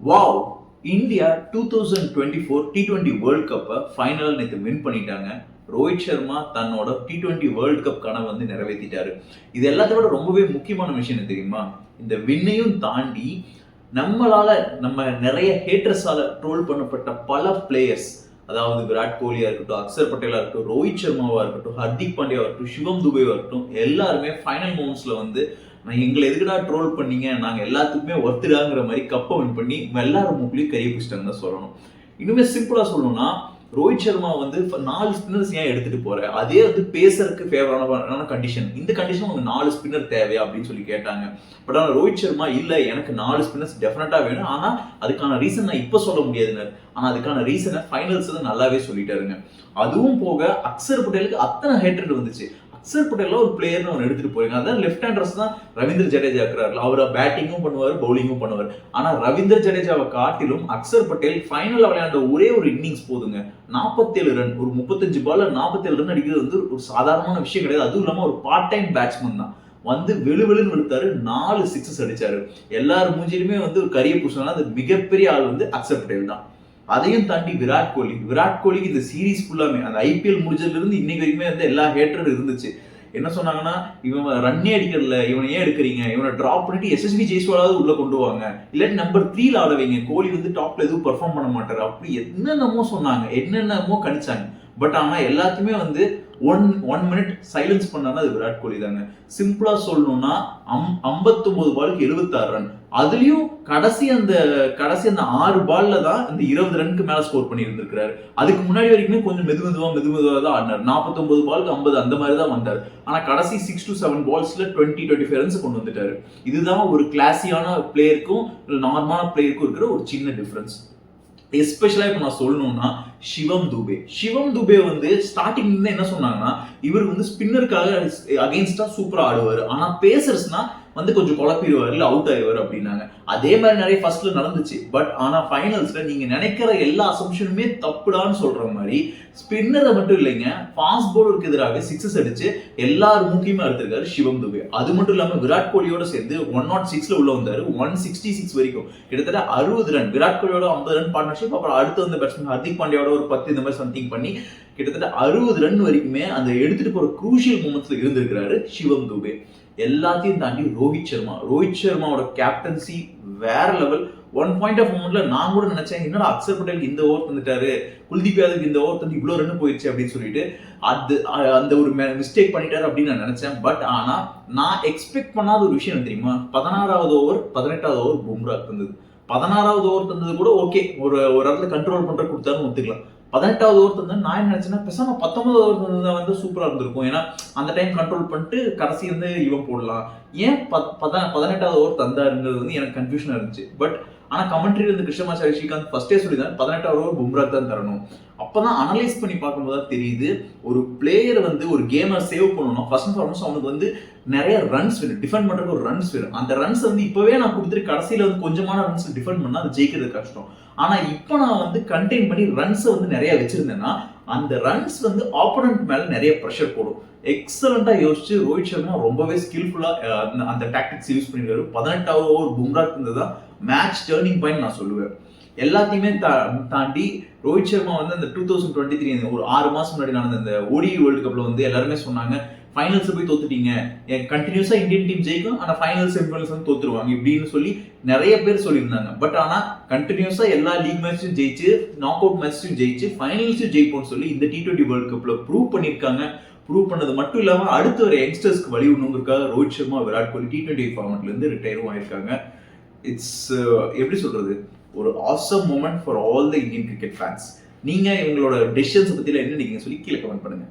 Wow! India 2024 T20 world கப்பை final நேத்து win பண்ணிட்டாங்க. ரோஹித் சர்மா தன்னோட T20 வேர்ல்ட் கப் கனவை வந்து நிறைவேற்றிட்டாரு. இது எல்லாத்த விட ரொம்பவே முக்கியமான விஷயம் என்ன தெரியுமா? இந்த வின்னையும் தாண்டி நம்ம நிறைய ஹேட்டர்ஸால ட்ரோல் பண்ணப்பட்ட பல பிளேயர்ஸ், அதாவது விராட் கோலியா இருக்கட்டும், அக்சர் பட்டேலா இருக்கட்டும், ரோஹித் சர்மாவா இருக்கட்டும், ஹர்திக் பாண்டியாவா இருக்கட்டும், சிவம் துபேவா இருக்கட்டும், எல்லாருமே ஃபைனல் மூமெண்ட்ஸ்ல வந்து எங்களை எதுக்குடா ட்ரோல் பண்ணீங்க, நாங்க எல்லாத்துக்குமே ஒர்த்துடாங்கிற மாதிரி கப்பை வின் பண்ணி எல்லாரும் மூக்கிலையும் கையை பிடிச்சிட்டாங்க தான் சொல்லணும். இன்னுமே சிம்பிளா சொல்லணும்னா, ரோஹித் சர்மா வந்து 4 ஸ்பின்னர்ஸ் ஏன் எடுத்துட்டு போற, அதே வந்து பேசருக்கு ஃபேவரான கண்டிஷன், இந்த கண்டிஷன் உங்களுக்கு 4 ஸ்பின்னர் தேவையா அப்படின்னு சொல்லி கேட்டாங்க. பட் ஆனால் ரோஹித் சர்மா இல்ல, எனக்கு 4 ஸ்பின்னர்ஸ் டெஃபினட்டா வேணும், ஆனா அதுக்கான ரீசன் நான் இப்ப சொல்ல முடியாதுன்னு, ஆனா அதுக்கான ரீசனை ஃபைனல்ஸ்ல நல்லாவே சொல்லிட்டாருங்க. அதுவும் போக அக்சர் பட்டேலுக்கு அத்தனை ஹேட்டர் வந்துச்சு. அக்சர் பட்டேல் ஒரு பிளேயர்னு ஒன்று எடுத்துட்டு போறீங்க, அதான் லெஃப்ட் ஹேண்டர்ஸ் தான் ரவீந்திர ஜடேஜா இருக்கிறாரு, அவரை பேட்டிங்கும் பண்ணுவார், பவுலிங்கும் பண்ணுவார். ஆனா ரவீந்திர ஜடேஜாவை காட்டிலும் அக்சர் பட்டேல் ஃபைனல்ல விளையாண்ட ஒரே ஒரு இன்னிங்ஸ் போதுங்க, 47 ரன், ஒரு 35 பால்ல 47 ரன் அடிக்கிறது வந்து ஒரு சாதாரணமான விஷயம் கிடையாது. அதுவும் இல்லாம ஒரு பார்ட் டைம் பேட்ஸ்மேன் தான், வந்து வெளுவெளுன்னு வெளுத்தாரு, 4 சிக்ஸஸ் அடிச்சாரு. எல்லாரும் மூஞ்சிலுமே வந்து ஒரு கரிய பூசினா அது மிகப்பெரிய ஆள் வந்து அக்சர் பட்டேல் தான். அதையும் தாண்டி விராட் கோலிக்கு இந்த சீரீஸ் ஃபுல்லாமே, அந்த ஐபிஎல் முடிஞ்சதுல இருந்து இன்னைக்கு வரைக்குமே வந்து எல்லா ஹேட்டரும் இருந்துச்சு. என்ன சொன்னாங்கன்னா, இவன் ரன்னே அடிக்கிறதுல, இவனை ஏன் எடுக்கிறீங்க, இவனை டிராப் பண்ணிட்டு எஸ்எஸ்வி ஜெய்ஸ்வாலாவது உள்ள கொண்டு வாங்க, இல்லாட்டி நம்பர் 3ல ஆட வைங்க, கோலி வந்து டாப்ல எதுவும் பெர்ஃபார்ம் பண்ண மாட்டாரு, அப்படி என்னென்னமோ சொன்னாங்க, என்னென்னமோ கணிச்சாங்க. பட் ஆனா எல்லாத்தையுமே வந்து ஒன் மினிட் சைலன்ஸ் பண்ணாங்க அது விராட் கோலி தாங்க. சிம்பிளா சொல்லணும்னா 59 பாலுக்கு 76 ரன், அதுலயும் கடைசி அந்த 6 பால்ல தான் இந்த 20 ரனுக்கு மேல ஸ்கோர் பண்ணி இருந்திருக்காரு. அதுக்கு முன்னாடி வரைக்குமே கொஞ்சம் மெதுமெதுவா தான் ஆடினார். 49 பாலுக்கு 50 அந்த மாதிரி தான் வந்தார். ஆனா கடைசி 6 to 7 பால்ஸ்ல 20-25 ரன்ஸ் கொண்டு வந்துட்டாரு. இதுதான் ஒரு கிளாஸியான பிளேயருக்கும் நார்மலான பிளேயருக்கும் இருக்கிற ஒரு சின்ன டிஃபரன்ஸ். எஸ்பெஷலா இப்ப நான் சொல்லணும்னா சிவம் துபே வந்து ஸ்டார்டிங் என்ன சொன்னாங்கன்னா, இவர் வந்து ஸ்பின்னருக்காக அகைன்ஸ்டா சூப்பரா ஆடுவாரு, ஆனா பேசர்ஸ்னா வந்து கொஞ்சம் குழப்பிடுவாரு, இல்ல அவுட் ஆயிடுவாரு அப்படின்னாங்க. அதே மாதிரி நிறைய ஃபர்ஸ்ட்ல நடந்துச்சு. பட் ஆனா ஃபைனல்ஸ்ல நீங்க நினைக்கிற எல்லா அசம்ஷனுமே தப்புடான்னு சொல்ற மாதிரி ஸ்பின்னரை மட்டும் இல்லைங்க, ஃபாஸ்ட் பவுலருக்கு எதிராக சிக்ஸஸ் அடிச்சு எல்லாரும் முக்கியமா எடுத்திருக்காரு சிவம் துபே. அது மட்டும் இல்லாம விராட் கோலியோட சேர்ந்து 106ல உள்ள வந்தாரு, 166 வரைக்கும், கிட்டத்தட்ட 60 ரன். விராட் கோலியோட 50 ரன் பார்ட்னர்ஷிப், அப்புறம் அடுத்து வந்த பேட்ஸ்மேன் ஹர்திக் பாண்டியாவோட ஒரு 10 இந்த மாதிரி சம்திங் பண்ணி கிட்டத்தட்ட 60 ரன் வரைக்குமே அந்த எடுத்துட்டு போற குரூஷியல் மூமெண்ட்ஸ்ல இருந்திருக்கிறாரு சிவம் துபே. எல்லாத்தையும் தாண்டி ரோஹித் சர்மாவோட கேப்டன்சி வேற லெவல். ஒன் பாயிண்ட் ஆஃப் மொமெண்ட்ல நான் கூட நினைச்சேன், என்னடா அக்சர் பட்டேலுக்கு இந்த ஓவர் தந்துட்டாரு, குல்தீப் யாதவுக்கு இந்த ஓவர் தந்து இவ்வளவு ரன் போயிடுச்சு அப்படின்னு சொல்லிட்டு அந்த ஒரு மிஸ்டேக் பண்ணிட்டாரு அப்படின்னு நான் நினைச்சேன். பட் ஆனா நான் எக்ஸ்பெக்ட் பண்ணாத ஒரு விஷயம் தெரியுமா, 16வது ஓவர் 18வது ஓவர் பும்ரா தந்தது. 16வது ஓவர் தந்தது கூட ஓகே, ஒரு இடத்துல கண்ட்ரோல் பண்ற கொடுத்தாருன்னு ஒத்துக்கலாம். 18வது ஓவர் தந்தது நான் என்ன நினைச்சேன்னா, பேசாம 19வது ஓவர் தந்தது வந்து சூப்பரா இருந்திருக்கும், ஏன்னா அந்த டைம் கண்ட்ரோல் பண்ணிட்டு கடைசி வந்து இவன் போடலாம். ஏன் 18வது ஓவர் தந்தாருங்கிறது வந்து எனக்கு கன்ஃபியூஷனா இருந்துச்சு. பட் ஆனா கமெண்ட்ரியில இருந்து கிருஷ்ணமாச்சாரி ஸ்ரீகாந்த் ஃபர்ஸ்டே சொல்லிதான் 18வது ஓவர் பும்ரா தான் தரணும். அப்பதான் அனலைஸ் பண்ணி பார்க்கும்போது தெரியுது, ஒரு பிளேயர் வந்து ஒரு கேமை சேவ் பண்ணணும், ஃபர்ஸ்ட் அண்ட் ஃபார்மோஸ்ட் அவனுக்கு வந்து நிறைய ரன்ஸ் வேணும், டிஃபெண்ட் பண்றதுக்கு ஒரு ரன்ஸ் வேணும். அந்த ரன்ஸ் வந்து இப்பவே நான் கொடுத்துட்டு கடைசியில வந்து கொஞ்சமான ரன்ஸ் டிஃபெண்ட் பண்ணா அது ஜெயிக்கிறது கஷ்டம். ஆனா இப்ப நான் வந்து கண்டெயின் பண்ணி ரன்ஸை வந்து நிறைய வச்சிருந்தேன்னா அந்த ரன்ஸ் வந்து ஆப்போனன்ட் மேல நிறைய ப்ரெஷர் போடும். எக்ஸலண்டா யோசிச்சு ரோஹித் சர்மா ரொம்பவே ஸ்கில்ஃபுல்லா அந்த டாக்டிக்ஸ் யூஸ் பண்ணிருக்காரு. 18வது ஓவர் பும்ரா இருந்ததுதான் மேட்ச் டர்னிங் பாயிண்ட் நான் சொல்லுவேன். எல்லாத்தையுமே தாண்டி ரோஹித் சர்மா வந்து அந்த 2023 ஒரு 6 மாசம் முன்னாடி நடந்த இந்த ODI வேர்ல்டு கப்ல வந்து எல்லாருமே சொன்னாங்க, ஃபைனல்ஸ் போய் தோத்துட்டீங்க, கண்டினியூஸா இந்தியன் டீம் ஜெயிக்கும், ஆனா ஃபைனல்ஸ் செமிஃபைனல்ஸ் வந்து தோத்துருவாங்க இப்படின்னு சொல்லி நிறைய பேர் சொல்லியிருந்தாங்க. பட் ஆனா கண்டினியூஸா எல்லா லீக் மேட்சும் ஜெயிச்சு, நாக் அவுட் மேட்சும் ஜெயிச்சு, ஃபைனல்ஸும் ஜெயிப்போம்னு சொல்லி இந்த T20 வேர்ல்டு கப்ல ப்ரூவ் பண்ணிருக்காங்க. ப்ரூவ் பண்ணது மட்டும் இல்லாம அடுத்து வர யங்ஸ்டர்ஸ்க்கு வழி விடணுங்கிறதுக்காக ரோஹித் சர்மா, விராட் கோலி T20 ஃபார்மட்ல இருந்து ரிட்டையரும் ஆயிருக்காங்க. இட்ஸ் எப்படி சொல்றது, ஒரு awesome moment for all the Indian cricket fans. நீங்க இவங்களோட டெசிஷன்ஸ் பத்தில என்ன நீங்க சொல்லி கீழே கமெண்ட் பண்ணுங்க.